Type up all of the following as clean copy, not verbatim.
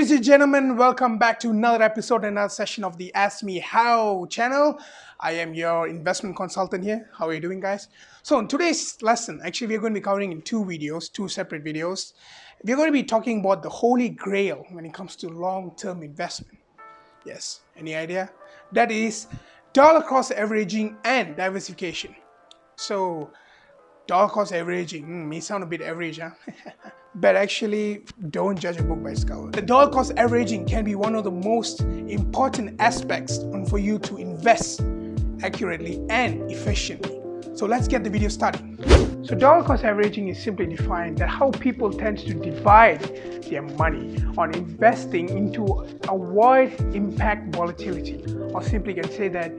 Ladies and gentlemen, welcome back to another episode, another session of the Ask Me How channel. I am your investment consultant here. How are you doing, guys? So in today's lesson, actually we're going to be covering in two separate videos. We're going to be talking about the holy grail when it comes to long-term investment. Yes, any idea? That is dollar cost averaging and diversification. So dollar cost averaging may sound a bit average, huh? But actually, don't judge a book by its cover. The dollar cost averaging can be one of the most important aspects for you to invest accurately and efficiently. So let's get the video started. So dollar cost averaging is simply defined that how people tend to divide their money on investing into avoid impact volatility, or simply can say that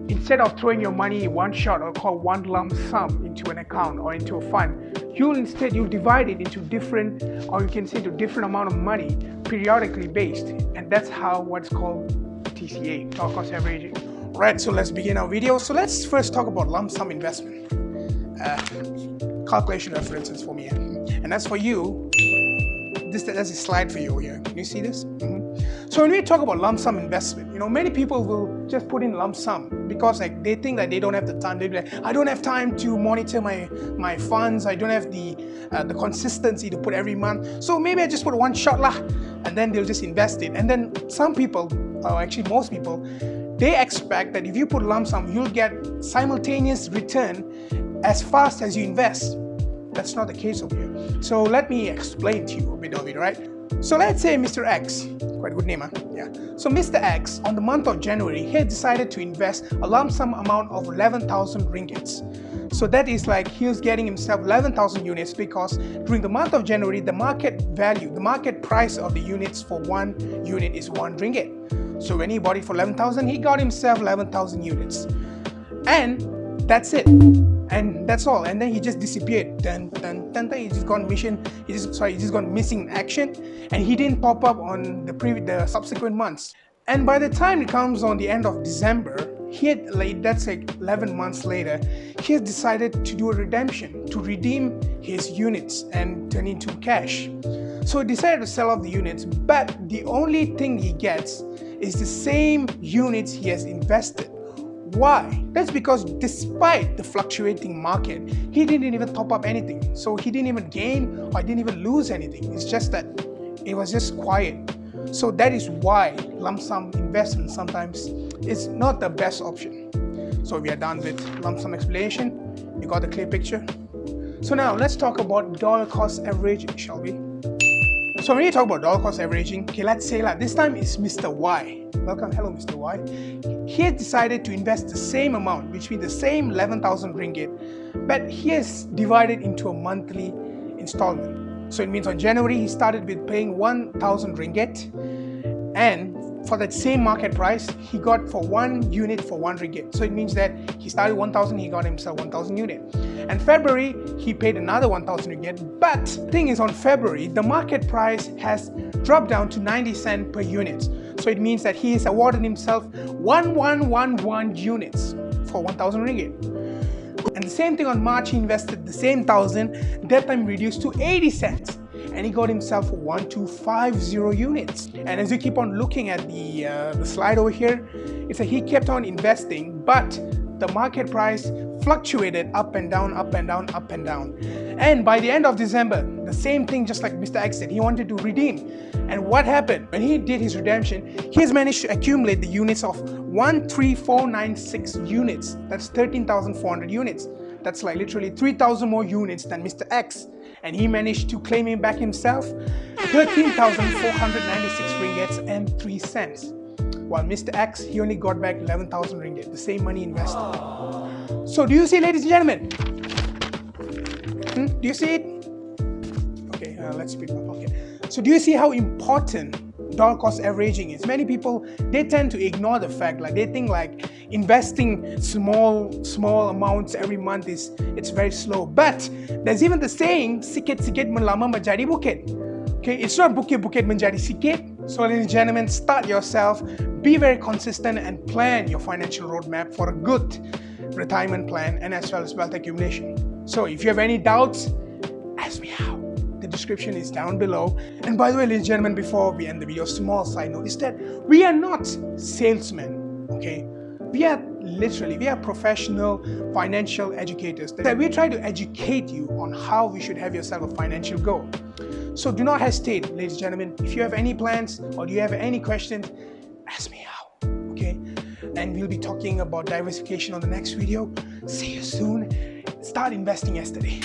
instead of throwing your money one shot or call one lump sum into an account or into a fund, you'll divide it into different, or you can say to different amount of money periodically based, and that's how what's called TCA, dollar cost averaging. Right, so let's begin our video. So let's first talk about lump sum investment. Calculation references for me, and that's for you. That's a slide for you here. Can you see this? So when we talk about lump sum investment, many people will just put in lump sum because they think that they don't have the time. They'll be like, I don't have time to monitor my funds. I don't have the consistency to put every month. So maybe I just put one shot lah, and then they'll just invest it. And then some people, or actually most people, they expect that if you put lump sum, you'll get simultaneous return as fast as you invest. That's not the case over here. So let me explain to you a bit of it, right? So let's say Mr. X, quite a good name, huh? Yeah. So Mr. X, on the month of January, he had decided to invest a lump sum amount of 11,000 ringgits. So that is like he was getting himself 11,000 units because during the month of January, the market value, the market price of the units for one unit is 1 ringgit. So when he bought it for 11,000, he got himself 11,000 units. And that's it. And that's all. And then he just disappeared. He just gone missing in action, and he didn't pop up on the subsequent months. And by the time it comes on the end of December, that's like 11 months later, he has decided to do a redemption, to redeem his units and turn into cash. So he decided to sell off the units, but the only thing he gets is the same units he has invested. Why? That's because despite the fluctuating market, he didn't even top up anything. So he didn't even gain or didn't even lose anything. It's just that it was just quiet. So that is why lump sum investment sometimes is not the best option. So we are done with lump sum explanation. You got the clear picture? So now let's talk about dollar cost averaging, shall we? So when you talk about dollar cost averaging, okay, let's say this time it's Mr. Y. Welcome, hello Mr. Y. He has decided to invest the same amount, which means the same 11,000 ringgit, but he has divided into a monthly installment. So it means on January he started with paying 1,000 ringgit, and for that same market price, he got for one unit for 1 ringgit. So it means that he started 1,000, he got himself 1,000 unit. And February, he paid another 1,000 ringgit. But the thing is, on February, the market price has dropped down to 90 cents per unit. So it means that he has awarded himself 1111 units for 1,000 ringgit. And the same thing on March, he invested the same 1,000, that time reduced to 80 cents. And he got himself 1250 units. And as you keep on looking at the slide over here, it's that he kept on investing, but the market price fluctuated up and down, up and down, up and down. And by the end of December, the same thing, just like Mr. X said, he wanted to redeem. And what happened? When he did his redemption, he has managed to accumulate the units of 13496 units. That's 13,400 units. That's like literally 3,000 more units than Mr. X. And he managed to claim him back himself 13,496 ringgits and 3 cents. While Mr. X, he only got back 11,000 ringgit, the same money invested. So do you see, ladies and gentlemen? Do you see it? Okay, let's speed up. Okay. So do you see how important dollar cost averaging is? Many people, they tend to ignore the fact, they think investing small amounts every month it's very slow. But there's even the saying, sikit-sikit melama menjadi bukit. Okay, it's not bukit-bukit menjadi sikit. So ladies and gentlemen, start yourself, be very consistent, and plan your financial roadmap for a good retirement plan and as well as wealth accumulation. So if you have any doubts, ask me how. The description is down below. And by the way, ladies and gentlemen, before we end the video, small side note is that we are not salesmen, okay? We are professional financial educators. That we try to educate you on how we should have yourself a financial goal. So do not hesitate, ladies and gentlemen. If you have any plans or do you have any questions, ask me out, okay? And we'll be talking about diversification on the next video. See you soon. Start investing yesterday.